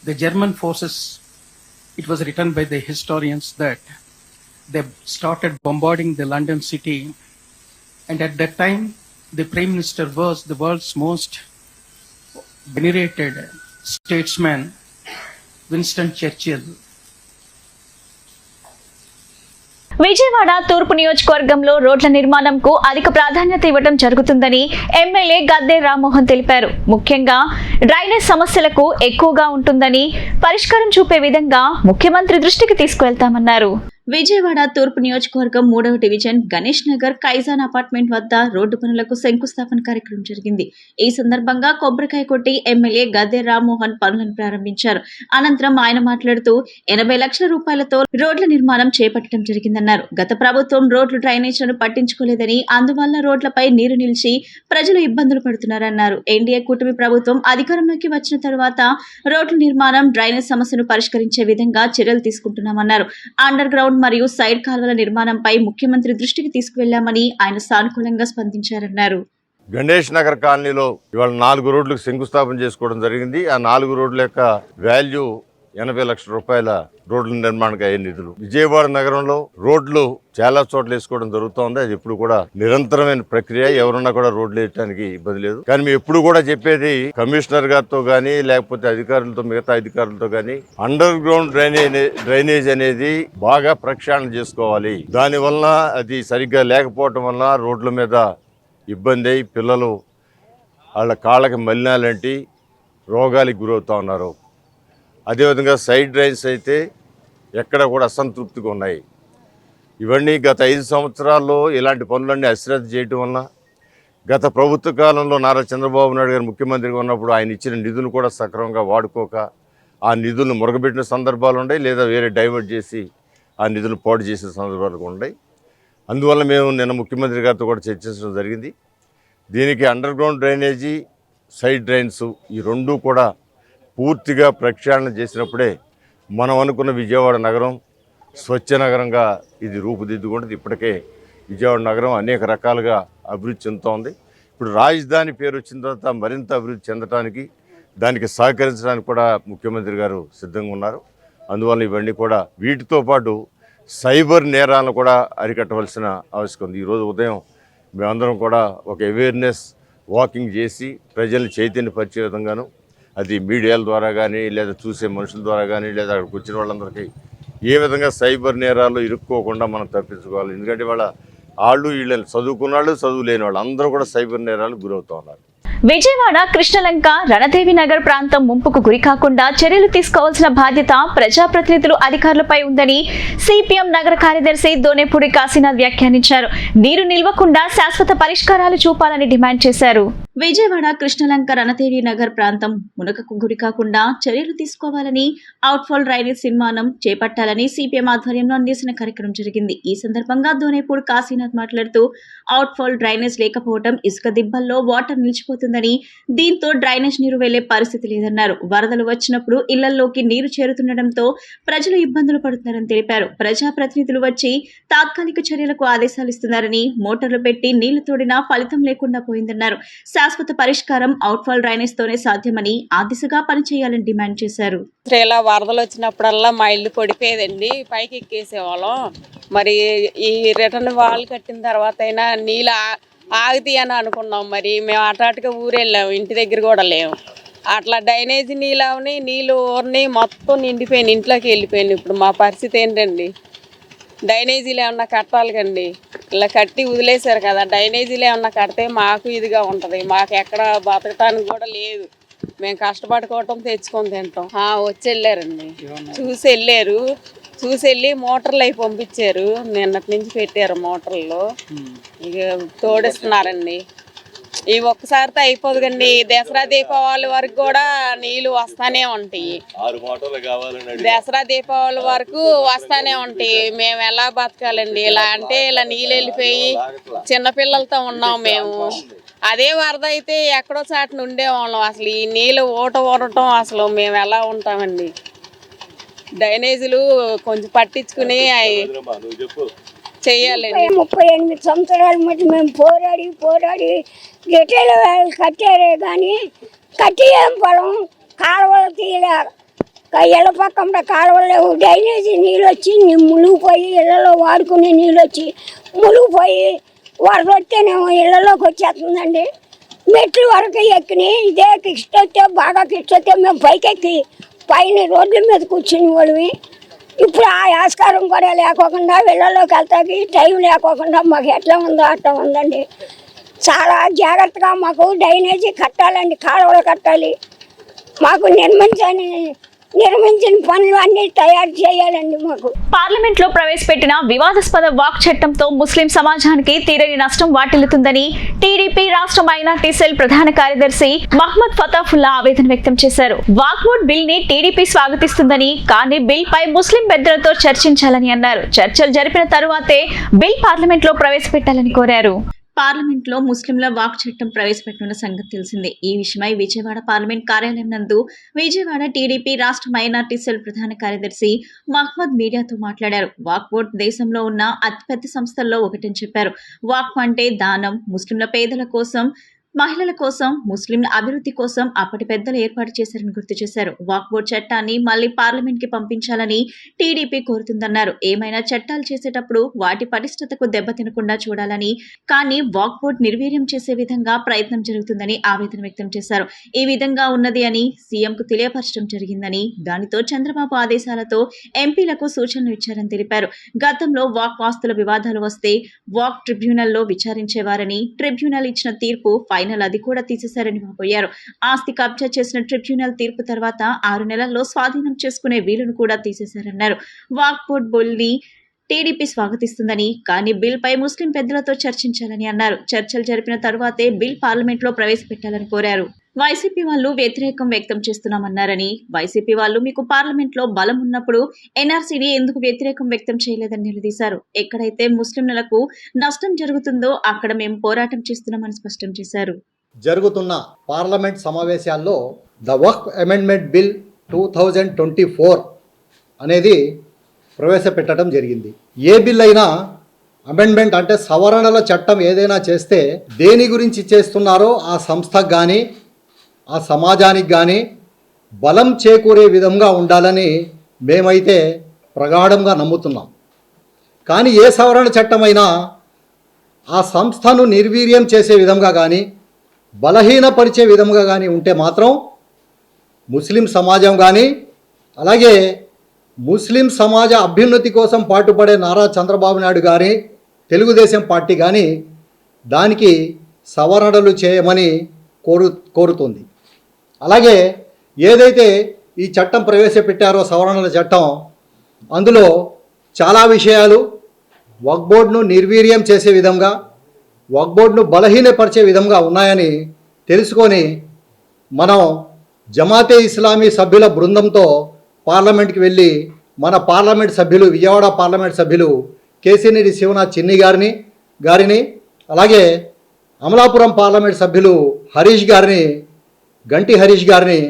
The German forces, it was written by the historians that they started bombarding the London city, and at that time the Prime Minister was the world's most venerated statesman, Winston Churchill. Vijayawada తూర్పు నియోజకవర్గంలో రోడ్ల నిర్మాణంకు అధిక ప్రాధాన్యత ఇవ్వడం జరుగుతుందని MLA Gadde Rammohan తెలిపారు. ముఖ్యంగా drainage సమస్యలకు ఎక్కువగా ఉంటుందని, పరిష్కారం చూపే విధంగా ముఖ్యమంత్రి దృష్టికి తీసుకువెళ్తామన్నారు. విజయవాడ తూర్పు నియోజకవర్గం 3వ division Ganesh Nagar kaizen apartment వద్ద రోడ్డు పనులకు శంకుస్థాపన కార్యక్రమం జరిగింది. ఈ సందర్భంగా కొబ్బరికాయ కొట్టి ఎమ్మెల్యే గద్దె రామ్మోహన్ పనులను ప్రారంభించారు. అనంతరం ఆయన మాట్లాడుతూ 80 లక్షల రూపాయలతో రోడ్ల నిర్మాణం చేపట్టడం జరిగిందన్నారు. గత ప్రభుత్వం రోడ్లు డ్రైనేజీలను పట్టించుకోలేదని, అందువల్ల రోడ్లపై నీరు నిలిచి ప్రజలు ఇబ్బందులు పడుతున్నారన్నారు. ఎన్డీఏ కూటమి ప్రభుత్వం అధికారంలోకి వచ్చిన తర్వాత రోడ్ల నిర్మాణం, డ్రైనేజ్ సమస్యను పరిష్కరించే విధంగా చర్యలు తీసుకుంటున్నామన్నారు. అండర్ గ్రౌండ్ మరియు సైడ్ కాల్వల నిర్మాణంపై ముఖ్యమంత్రి దృష్టికి తీసుకువెళ్లామని ఆయన సానుకూలంగా స్పందించారన్నారు. గణేష్ నగర్ కాలనీలో ఇవాళ 4 రోడ్లకు శంకుస్థాపన చేసుకోవడం జరిగింది. ఆ 4 రోడ్ల యొక్క వాల్యూ 80 లక్షల రూపాయల రోడ్ల నిర్మాణానికి అయ్యే నిధులు. విజయవాడ నగరంలో రోడ్లు చాలా చోట్ల వేసుకోవడం జరుగుతోంది. అది ఎప్పుడు కూడా నిరంతరమైన ప్రక్రియ. ఎవరున్నా కూడా రోడ్లు వేయడానికి ఇబ్బంది లేదు. కానీ మేము ఎప్పుడు కూడా చెప్పేది కమిషనర్ గారితో కానీ, లేకపోతే అధికారులతో, మిగతా అధికారులతో కానీ, అండర్ గ్రౌండ్ డ్రైనేజ్ అనేది బాగా ప్రక్షాళన చేసుకోవాలి. దానివల్ల అది సరిగ్గా లేకపోవటం వల్ల రోడ్ల మీద ఇబ్బంది అయి పిల్లలు వాళ్ళ కాళ్ళకి మలినాలంటి రోగాలకు గురవుతూ ఉన్నారు. అదేవిధంగా సైడ్ డ్రైన్స్ అయితే ఎక్కడ కూడా అసంతృప్తిగా ఉన్నాయి. ఇవన్నీ గత 5 సంవత్సరాల్లో ఇలాంటి పనులన్నీ అశ్రద్ధ చేయటం వలన, గత ప్రభుత్వ కాలంలో నారా చంద్రబాబు నాయుడు గారు ముఖ్యమంత్రిగా ఉన్నప్పుడు ఆయన ఇచ్చిన నిధులు కూడా సక్రమంగా వాడుకోక ఆ నిధులను మురగబెట్టిన సందర్భాలు ఉన్నాయి, లేదా వేరే డైవర్ట్ చేసి ఆ నిధులు పాడు చేసిన సందర్భాలు కూడా ఉన్నాయి. అందువల్ల మేము నిన్న ముఖ్యమంత్రి గారితో కూడా చర్చించడం జరిగింది. దీనికి under ground drainage, side drains ఈ రెండూ కూడా పూర్తిగా ప్రక్షాళన చేసినప్పుడే మనం అనుకున్న విజయవాడ నగరం స్వచ్ఛ నగరంగా ఇది రూపుదిద్దుకుంటుంది. ఇప్పటికే విజయవాడ నగరం అనేక రకాలుగా అభివృద్ధి చెందుతోంది. ఇప్పుడు రాజధాని పేరు వచ్చిన తర్వాత మరింత అభివృద్ధి చెందడానికి, దానికి సహకరించడానికి కూడా ముఖ్యమంత్రి గారు సిద్ధంగా ఉన్నారు. అందువల్ల ఇవన్నీ కూడా, వీటితో పాటు సైబర్ నేరాలను కూడా అరికట్టవలసిన అవసరం ఉంది. ఈరోజు ఉదయం మేమందరం కూడా ఒక అవేర్నెస్ వాకింగ్ చేసి ప్రజల్ని చైతన్యపరిచే విధంగాను, అది మీడియాల ద్వారా కానీ, లేదా చూసే మనుషుల ద్వారా కానీ, లేదా అక్కడికి వచ్చిన వాళ్ళందరికీ ఏ విధంగా సైబర్ నేరాలు ఇరుక్కోకుండా మనం తప్పించుకోవాలి. ఎందుకంటే వాళ్ళు వీళ్ళని చదువుకున్న వాళ్ళు, చదువు లేని వాళ్ళు అందరూ కూడా సైబర్ నేరాలకు గురవుతూ ఉన్నారు. విజయవాడ కృష్ణలంక రణదేవి నగర్ ప్రాంతం ముంపుకు గురికాకుండా చర్యలు తీసుకోవాల్సిన బాధ్యత ప్రజాప్రతినిధులు, అధికారులపై ఉందని సిపిఎం నగర కార్యదర్శి దోనేపూడి కాశీనాథ్ వ్యాఖ్యానించారు. నీరు నిల్వకుండా శాశ్వత పరిష్కారాలు చూపాలని డిమాండ్ చేశారు. విజయవాడ కృష్ణలంక రణదేవి నగర్ ప్రాంతం మునకకు గురికాకుండా చర్యలు తీసుకోవాలని, అవుట్ఫాల్ డ్రైనేజ్ నిర్మాణం చేపట్టాలని సిపిఎం ఆధ్వర్యంలో నిరసన కార్యక్రమం జరిగింది. ఈ సందర్భంగా దోనేపూడి కాశీనాథ్ మాట్లాడుతూ, అవుట్ఫాల్ డ్రైనేజ్ లేకపోవడం, ఇసుక దిబ్బల్లో వాటర్ నిలిచిపోతుందని, దీంతో డ్రైనేజ్ నీరు వెళ్లే పరిస్థితి లేదన్నారు. వరదలు వచ్చినప్పుడు ఇళ్లలోకి నీరు చేరుతుండటంతో ప్రజలు ఇబ్బందులు పడుతున్నారని తెలిపారు. ప్రజాప్రతినిధులు వచ్చి తాత్కాలిక చర్యలకు ఆదేశాలు ఇస్తున్నారని, మోటార్లు పెట్టి నీళ్లు తోడినా ఫలితం లేకుండా పోయిందన్నారు. శాశ్వత పరిష్కారం అవుట్ఫాల్ డ్రైనేజ్ తోనే సాధ్యమని, ఆ దిశగా పనిచేయాలని డిమాండ్ చేశారు. ఇలా వరదలు వచ్చినప్పుడల్లా మా ఇల్లు పడిపోయేదండి, పైకి ఎక్కేసేవాళ్ళం. మరి ఈ రిటర్న్ వాల్ కట్టిన తర్వాత అయినా నీళ్ళు ఆగుతాయి అని అనుకున్నాం. మరి మేము అటాటుగా ఊరెళ్ళాము, ఇంటి దగ్గర కూడా లేము. అట్లా డ్రైనేజీ నీళ్ళు అవని నీళ్ళు ఊరిని మొత్తం నిండిపోయింది, ఇంట్లోకి వెళ్ళిపోయింది. ఇప్పుడు మా పరిస్థితి ఏంటండి? డ్రైనేజీలు ఏమన్నా కట్టాలి కండి, ఇలా కట్టి వదిలేశారు కదా. డ్రైనేజీలు ఏమన్నా కడితే మాకు ఇదిగా ఉంటుంది. మాకు ఎక్కడ బతకటానికి కూడా లేదు. మేము కష్టపడుకోవటం, తెచ్చుకొని తింటాం. వచ్చి వెళ్ళారండి, చూసి వెళ్ళి మోటార్లు అవి పంపించారు. నిన్నటి నుంచి పెట్టారు మోటార్లు, ఇక తోడిస్తున్నారండి. ఈ ఒక్కసారితో అయిపోదు కండి. దసరా దీపావళి వరకు కూడా నీళ్ళు వస్తానే ఉంటాయి. దసరా దీపావళి వరకు వస్తానే ఉంటాయి. మేము ఎలా బతకాలండి? ఇలా అంటే ఇలా నీళ్ళు వెళ్ళిపోయి చిన్నపిల్లలతో ఉన్నాం మేము. అదే వరద అయితే ఎక్కడో చాటున ఉండేవాళ్ళం. అసలు ఈ నీళ్ళు ఊరటం అసలు మేము ఎలా ఉంటామండి? డ్రైనేజీలు కొంచెం పట్టించుకుని చెయ్యాలండి. 38 సంవత్సరాల మధ్య మేము పోరాడి గిట్టెల వాళ్ళు కట్టారే కానీ కట్టి ఏం పొలం, కాలువలు తీయలే, ఇళ్ళ పక్కన కాలువలు లేవు. డ్రైనేజీ నీళ్ళు వచ్చి మునిగిపోయి ఇళ్ళలో వాడుకునే నీళ్ళు వచ్చి మునిగిపోయి వరద వస్తేనేమో ఇళ్ళలోకి వచ్చేస్తుందండి. మెట్లు వరకు ఎక్కినాయి. ఇదే కిష్టొస్తే బాగా కిష్టొస్తే మేము పైకెక్కి పైన రోడ్ల మీద కూర్చుని వాళ్ళవి. ఇప్పుడు ఆ ఆస్కారం కూడా లేకోకుండా ఇళ్ళలోకి వెళ్తాకి టైం లేకోకుండా మాకు ఎట్లా ఉందో అట్లా ఉందండి. చాలా జాగ్రత్తగా మాకు డ్రైనేజీ కట్టాలండి, కాలువలు కట్టాలి. మాకు నిర్మించిన పనులు అన్ని తయారు చేయాలండి. మాకు పార్లమెంట్ లో ప్రవేశపెట్టిన వివాదాస్పద వాక్ చట్టంతో ముస్లిం సమాజానికి తీరని నష్టం వాటిల్లుతుందని టీడీపీ రాష్ట్ర మైనార్టీ సెల్ ప్రధాన కార్యదర్శి మహ్మద్ ఫతాఫుల్లా ఆవేదన వ్యక్తం చేశారు. వాక్బోర్డ్ బిల్ ని టీడీపీ స్వాగతిస్తుందని, కానీ బిల్ పై ముస్లిం పెద్దలతో చర్చించాలని అన్నారు. చర్చలు జరిపిన తరువాతే బిల్ పార్లమెంట్ లో ప్రవేశపెట్టాలని కోరారు. పార్లమెంట్ లో ముస్లింల వాక్ చట్టం ప్రవేశపెట్టనున్న సంగతి తెలిసిందే. ఈ విషయమై విజయవాడ పార్లమెంట్ కార్యాలయం నందు విజయవాడ టీడీపీ రాష్ట్ర మైనార్టీ సెల్ ప్రధాన కార్యదర్శి మహ్మద్ మీడియాతో మాట్లాడారు. వాక్ బోర్డ్ దేశంలో ఉన్న అతిపెద్ద సంస్థల్లో ఒకటని చెప్పారు. వాక్ అంటే దానం, ముస్లింల పేదల కోసం, మహిళల కోసం, ముస్లింల అభివృద్ధి కోసం అప్పటి పెద్దలు ఏర్పాటు చేశారని గుర్తు చేశారు. వాక్ బోర్డ్ చట్టాన్ని మళ్లీ పార్లమెంట్ కి పంపించాలని టీడీపీ కోరుతుందన్నారు. ఏమైనా చట్టాలు చేసేటప్పుడు వాటి పటిష్టతకు దెబ్బతినకుండా చూడాలని, కానీ వాక్ బోర్డ్ నిర్వీర్యం చేసే విధంగా ప్రయత్నం జరుగుతుందని ఆవేదన వ్యక్తం చేశారు. ఈ విధంగా ఉన్నది అని సీఎంకు తెలియపరచడం జరిగిందని, దానితో చంద్రబాబు ఆదేశాలతో ఎంపీలకు సూచనలు ఇచ్చారని తెలిపారు. గతంలో వాక్ ఆస్తుల వివాదాలు వస్తే వాక్ ట్రిబ్యునల్లో విచారించేవారని, ట్రిబ్యునల్ ఇచ్చిన తీర్పు ఫైనల్ అది కూడా తీసేశారని వాపోయారు. ఆస్తి కబ్జా చేసిన ట్రిబ్యునల్ తీర్పు తర్వాత 6 నెలల్లో స్వాధీనం చేసుకునే వీలును కూడా తీసేశారన్నారు. వాక్ బోర్డ్ బిల్ని టీడీపీ స్వాగతిస్తుందని, కానీ బిల్ పై ముస్లిం పెద్దలతో చర్చించాలని అన్నారు. చర్చలు జరిపిన తరువాతే బిల్ పార్లమెంట్ లో ప్రవేశపెట్టాలని కోరారు. వైసీపీ వాళ్ళు వ్యతిరేకం వ్యక్తం చేస్తున్నామన్నారని, వైసీపీ వాళ్ళు మీకు పార్లమెంట్ లో బలం ఉన్నప్పుడు ఎన్ఆర్సీని ఎందుకు వ్యతిరేకం వ్యక్తం చేయలేదని నిలదీశారు. ఎక్కడైతే ముస్లింలకు నష్టం జరుగుతుందో అక్కడ మేము పోరాటం చేస్తున్నామని స్పష్టం చేశారు. జరుగుతున్న పార్లమెంట్ సమావేశాల్లో ద వక్ఫ్ అమెండ్మెంట్ బిల్ 2024 అనేది ప్రవేశపెట్టడం జరిగింది. ఏ బిల్ అయినా అమెండ్మెంట్ అంటే సవరణల చట్టం ఏదైనా చేస్తే దేని గురించి చేస్తున్నారో ఆ సంస్థకు కానీ ఆ సమాజానికి కానీ బలం చేకూరే విధంగా ఉండాలని మేమైతే ప్రగాఢంగా నమ్ముతున్నాం. కానీ ఏ సవరణ చట్టమైనా ఆ సంస్థను నిర్వీర్యం చేసే విధంగా కానీ బలహీనపరిచే విధంగా కానీ ఉంటే మాత్రం ముస్లిం సమాజం కానీ, అలాగే ముస్లిం సమాజ అభ్యున్నతి కోసం పాటుపడే నారా చంద్రబాబు నాయుడు గారి తెలుగుదేశం పార్టీ కానీ దానికి సవరణలు చేయమని కోరుతుంది. అలాగే ఏదైతే ఈ చట్టం ప్రవేశపెట్టారో సవరణల చట్టం, అందులో చాలా విషయాలు వక్ఫ్ బోర్డును నిర్వీర్యం చేసే విధంగా, వక్ఫ్ బోర్డును బలహీనపరిచే విధంగా ఉన్నాయని తెలుసుకొని మనం జమాతే ఇస్లామీ సభ్యుల బృందంతో పార్లమెంట్కి వెళ్ళి మన పార్లమెంట్ సభ్యులు, విజయవాడ పార్లమెంట్ సభ్యులు కేసినేని శివనాథ్ చిన్ని గారిని అలాగే అమలాపురం పార్లమెంట్ సభ్యులు గంటి హరీష్ గారిని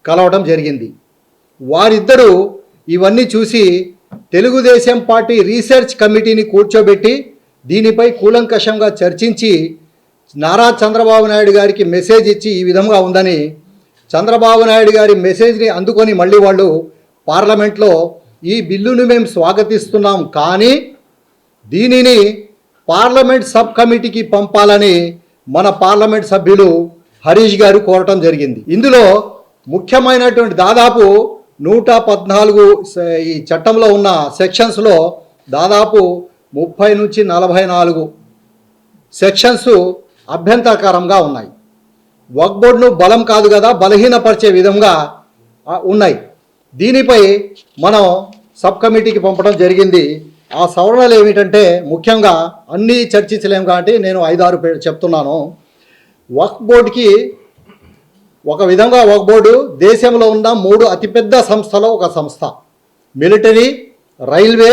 కలవడం జరిగింది. వారిద్దరూ ఇవన్నీ చూసి తెలుగుదేశం పార్టీ రీసెర్చ్ కమిటీని కూర్చోబెట్టి దీనిపై కూలంకషంగా చర్చించి నారా చంద్రబాబు నాయుడు గారికి మెసేజ్ ఇచ్చి ఈ విధంగా ఉందని, చంద్రబాబు నాయుడు గారి మెసేజ్ని అందుకొని మళ్ళీ వాళ్ళు పార్లమెంట్లో ఈ బిల్లును మేము స్వాగతిస్తున్నాం, కానీ దీనిని పార్లమెంట్ సబ్ కమిటీకి పంపాలని మన పార్లమెంట్ సభ్యులు హరీష్ గారు కోరటం జరిగింది. ఇందులో ముఖ్యమైనటువంటి దాదాపు 114 ఈ చట్టంలో ఉన్న సెక్షన్స్లో దాదాపు 30 నుంచి 44 సెక్షన్స్ అభ్యంతరకరంగా ఉన్నాయి. వక్ఫ్ బోర్డును బలం కాదు కదా బలహీనపరిచే విధంగా ఉన్నాయి. దీనిపై మనం సబ్ కమిటీకి పంపడం జరిగింది. ఆ సవరణలు ఏమిటంటే ముఖ్యంగా అన్నీ చర్చించలేము కాబట్టి నేను 5-6 చెప్తున్నాను. వక్ఫ్ బోర్డుకి ఒక విధంగా వక్ఫ్ బోర్డు దేశంలో ఉన్న 3 అతిపెద్ద సంస్థలో ఒక సంస్థ. మిలిటరీ, రైల్వే,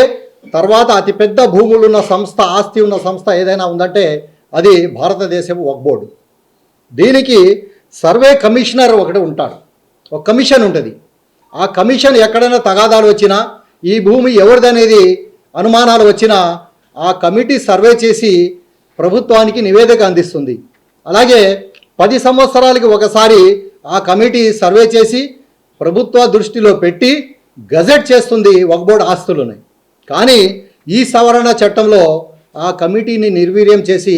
తర్వాత అతిపెద్ద భూములు ఉన్న సంస్థ, ఆస్తి ఉన్న సంస్థ ఏదైనా ఉందంటే అది భారతదేశం వక్ఫ్ బోర్డు. దీనికి సర్వే కమిషనర్ ఒకటి ఉంటాడు, ఒక కమిషన్ ఉంటుంది. ఆ కమిషన్ ఎక్కడైనా తగాదాలు వచ్చినా, ఈ భూమి ఎవరిదనేది అనుమానాలు వచ్చినా ఆ కమిటీ సర్వే చేసి ప్రభుత్వానికి నివేదిక అందిస్తుంది. అలాగే 10 సంవత్సరాలకి ఒకసారి ఆ కమిటీ సర్వే చేసి ప్రభుత్వ దృష్టిలో పెట్టి గజెట్ చేస్తుంది వక్ఫ్ బోర్డు ఆస్తులని. కానీ ఈ సవరణ చట్టంలో ఆ కమిటీని నిర్వీర్యం చేసి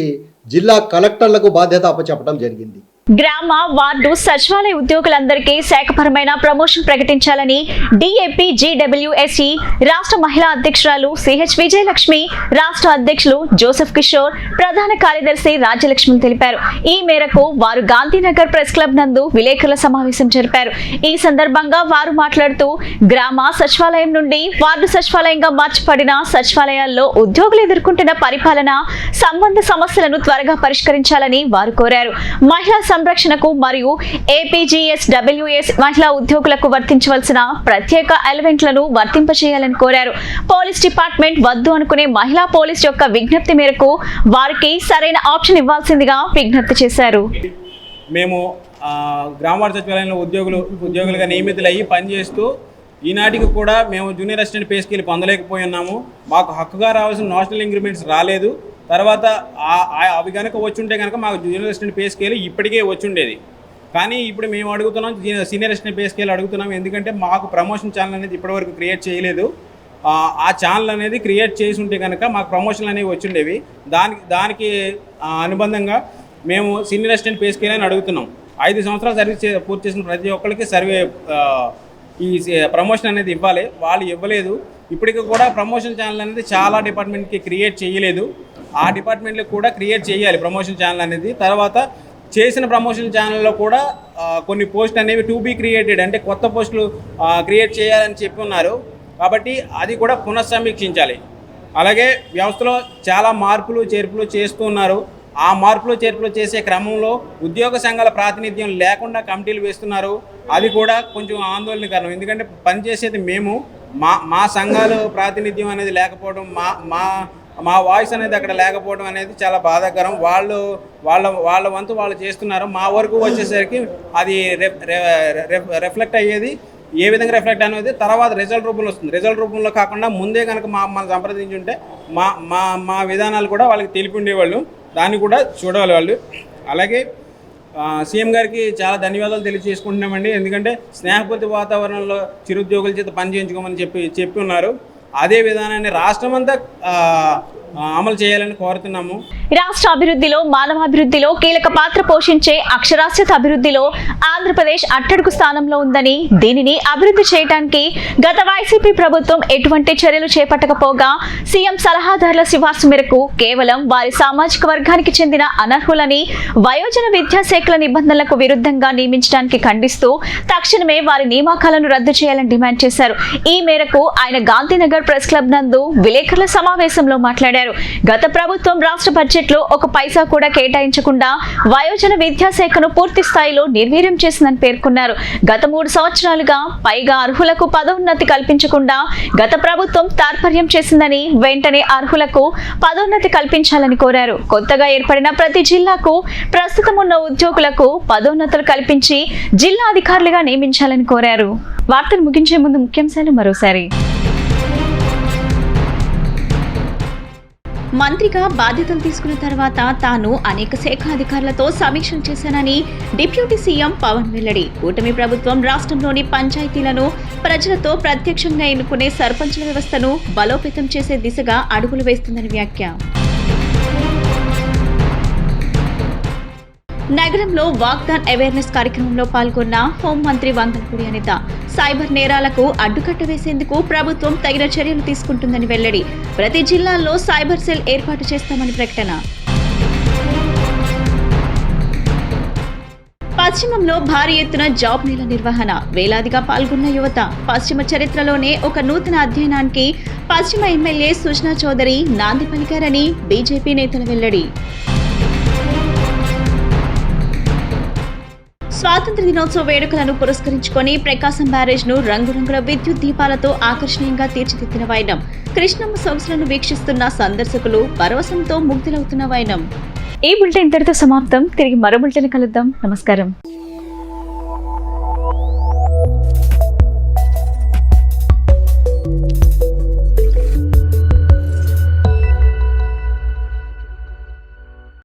జిల్లా కలెక్టర్లకు బాధ్యత అప్పచెప్పడం జరిగింది. గ్రామ వార్డు సచివాలయ ఉద్యోగులందరికీ శాఖపరమైన ప్రమోషన్ ప్రకటించాలని డిఏపీ జీడబ్ల్యూఎస్ఈ రాష్ట్ర మహిళా అధ్యక్షురాలు సిహెచ్ విజయలక్ష్మి, రాష్ట్ర అధ్యక్షులు జోసెఫ్ కిషోర్, ప్రధాన కార్యదర్శి రాజ్యలక్ష్మి తెలిపారు. ఈ మేరకు వారు గాంధీనగర్ ప్రెస్ క్లబ్ నందు విలేకరుల సమావేశం జరిపారు. ఈ సందర్భంగా వారు మాట్లాడుతూ గ్రామ సచివాలయం నుండి వార్డు సచివాలయంగా మార్చబడిన సచివాలయాల్లో ఉద్యోగులు ఎదుర్కొంటున్న పరిపాలన సంబంధ సమస్యలను త్వరగా పరిష్కరించాలని వారు కోరారు. మహిళా సంరక్షణకు మరియు ఏపీజీఎస్డబ్ల్యూఎస్ మహిళా ఉద్యోగులకు వర్తించవలసిన ప్రత్యేక ఎలిమెంట్లను వర్తింపచేయాలని కోరారు. పోలీస్ డిపార్ట్మెంట్ వద్దు అనుకునే మహిళా పోలీస్ యొక్క విజ్ఞప్తి మేరకు వారికి సరైన ఆప్షన్ ఇవ్వాల్సిందిగా విజ్ఞప్తి చేశారు. మేము గ్రామ వార్డు సచివాలయంలో ఉద్యోగులుగా నియమితులయ్యి పనిచేస్తూ ఈనాటికి కూడా మేము జూనియర్ అసిస్టెంట్ పే స్కేల్ పొందలేకపోయి ఉన్నాము. మాకు హక్కుగా రావాల్సిన నేషనల్ ఇంక్రిమెంట్స్ రాలేదు. తర్వాత అవి కనుక వచ్చుంటే కనుక మాకు జూనియర్ అసిస్టెంట్ పే స్కేల్ ఇప్పటికే వచ్చుండేది. కానీ ఇప్పుడు మేము అడుగుతున్నాం, సీనియర్ అసిస్టెంట్ పే స్కేల్ అడుగుతున్నాం. ఎందుకంటే మాకు ప్రమోషన్ ఛానల్ అనేది ఇప్పటివరకు క్రియేట్ చేయలేదు. ఆ ఛానల్ అనేది క్రియేట్ చేసి ఉంటే కనుక మాకు ప్రమోషన్లు అనేవి వచ్చుండేవి. దానికి అనుబంధంగా మేము సీనియర్ అసిస్టెంట్ పే స్కేల్ అని అడుగుతున్నాం. 5 సంవత్సరాలు సర్వీస్ పూర్తి చేసిన ప్రతి ఒక్కరికి ఈ ప్రమోషన్ అనేది ఇవ్వాలి. వాళ్ళు ఇవ్వలేదు. ఇప్పటికీ కూడా ప్రమోషన్ ఛానల్ అనేది చాలా డిపార్ట్మెంట్కి క్రియేట్ చేయలేదు. ఆ డిపార్ట్మెంట్లకు కూడా క్రియేట్ చేయాలి ప్రమోషన్ ఛానల్ అనేది. తర్వాత చేసిన ప్రమోషన్ ఛానల్లో కూడా కొన్ని పోస్టులు అనేవి టు బీ క్రియేటెడ్, అంటే కొత్త పోస్టులు క్రియేట్ చేయాలని చెప్పి ఉన్నారు. కాబట్టి అది కూడా పునఃసమీక్షించాలి. అలాగే వ్యవస్థలో చాలా మార్పులు చేర్పులు చేస్తూ ఉన్నారు. ఆ మార్పులు చేర్పులు చేసే క్రమంలో ఉద్యోగ సంఘాల ప్రాతినిధ్యం లేకుండా కమిటీలు వేస్తున్నారు. అది కూడా కొంచెం ఆందోళనకరం. ఎందుకంటే పనిచేసేది మేము, మా సంఘాలు ప్రాతినిధ్యం అనేది లేకపోవడం, మా వాయిస్ అనేది అక్కడ లేకపోవడం అనేది చాలా బాధాకరం. వాళ్ళ వంతు వాళ్ళు చేస్తున్నారు. మా వరకు వచ్చేసరికి అది రిఫ్లెక్ట్ అయ్యేది. ఏ విధంగా రిఫ్లెక్ట్ అనేది తర్వాత రిజల్ట్ రూపంలో వస్తుంది. రిజల్ట్ రూపంలో కాకుండా ముందే కనుక మనం సంప్రదించి ఉంటే మా విధానాలు కూడా వాళ్ళకి తెలిపి ఉండేవాళ్ళు. దాన్ని కూడా చూడాలి వాళ్ళు. అలాగే సీఎం గారికి చాలా ధన్యవాదాలు తెలియజేసుకుంటున్నామండి. ఎందుకంటే స్నేహపూర్తి వాతావరణంలో చిరుద్యోగుల చేత పని చేయించుకోమని చెప్పి ఉన్నారు. అదే విధానాన్ని రాష్ట్రమంతా అమలు చేయాలని కోరుతున్నాము. రాష్ట్ర అభివృద్ధిలో, మానవాభివృద్ధిలో కీలక పాత్ర పోషించే అక్షరాస్యత అభివృద్ధిలో ఆంధ్రప్రదేశ్ అట్టడుగు స్థానంలో ఉందని, దీనిని అభివృద్ధి చేయడానికి గత వైసీపీ ప్రభుత్వం ఎటువంటి చర్యలు చేపట్టకపోగా సీఎం సలహాదారుల సిఫార్సు మేరకు కేవలం వారి సామాజిక వర్గానికి చెందిన అనర్హులని వయోజన విద్యాశాఖల నిబంధనలకు విరుద్ధంగా నియమించడానికి ఖండిస్తూ తక్షణమే వారి నియామకాలను రద్దు చేయాలని డిమాండ్ చేశారు. ఈ మేరకు ఆయన గాంధీనగర్ ప్రెస్ క్లబ్ నందు విలేకరుల సమావేశంలో మాట్లాడారు. గత ప్రభుత్వం రాష్ట్ర బడ్జెట్ లో ఒక పైసా కూడా కేటాయించకుండా వయోజన విద్యాశాఖను పూర్తి స్థాయిలో నిర్వీర్యం చేసిందని పేర్కొన్నారు. గత 3 సంవత్సరాలుగా పైగా అర్హులకు పదోన్నతి కల్పించకుండా గత ప్రభుత్వం తాత్పర్యం చేసిందని, వెంటనే అర్హులకు పదోన్నతి కల్పించాలని కోరారు. కొత్తగా ఏర్పడిన ప్రతి జిల్లాకు ప్రస్తుతం ఉన్న ఉద్యోగులకు పదోన్నతులు కల్పించి జిల్లా అధికారులుగా నియమించాలని కోరారు. వార్తలు ముగించే ముందు ముఖ్యాంశాలు మరోసారి. మంత్రిగా బాధ్యతలు తీసుకున్న తర్వాత తాను అనేక శాఖ అధికారులతో సమీక్షలు చేశానని డిప్యూటీ సీఎం పవన్ వెల్లడి. కూటమి ప్రభుత్వం రాష్ట్రంలోని పంచాయతీలను ప్రజలతో ప్రత్యక్షంగా ఎన్నుకునే సర్పంచుల వ్యవస్థను బలోపేతం చేసే దిశగా అడుగులు వేస్తుందని వ్యాఖ్య. నగరంలో వాక్థాన్ అవేర్నెస్ కార్యక్రమంలో పాల్గొన్న హోంమంత్రి వంగలపూడి అనిత సైబర్ నేరాలకు అడ్డుకట్ట వేసేందుకు ప్రభుత్వం తగిన చర్యలు తీసుకుంటుందని వెల్లడి. ప్రతి జిల్లాల్లో సైబర్ సెల్ ఏర్పాటు చేస్తామని ప్రకటన. పశ్చిమంలో భారీ ఎత్తున జాబ్ మేళా నిర్వహణ, వేలాదిగా పాల్గొన్న యువత. పశ్చిమ చరిత్రలోనే ఒక నూతన అధ్యయనానికి పశ్చిమ ఎమ్మెల్యే సుజనా చౌదరి నాంది పలికారని బీజేపీ నేతల వెల్లడి. స్వాతంత్ర దినోత్సవ వేడుకలను పురస్కరించుకొని ప్రకాశం బ్యారేజ్ ను రంగురంగుల విద్యుత్ దీపాలతో ఆకర్షణీయంగా తీర్చిదిద్దిన వైనం. కృష్ణమ్మ సొగసులను వీక్షిస్తున్న సందర్శకులు పరవశంతో ముగ్ధులవుతున్న వైనం. ఈ బులెటిన్ ఇంతటితో సమాప్తం. తిరిగి మరో బులెటిన్ కలుద్దాం. నమస్కారం.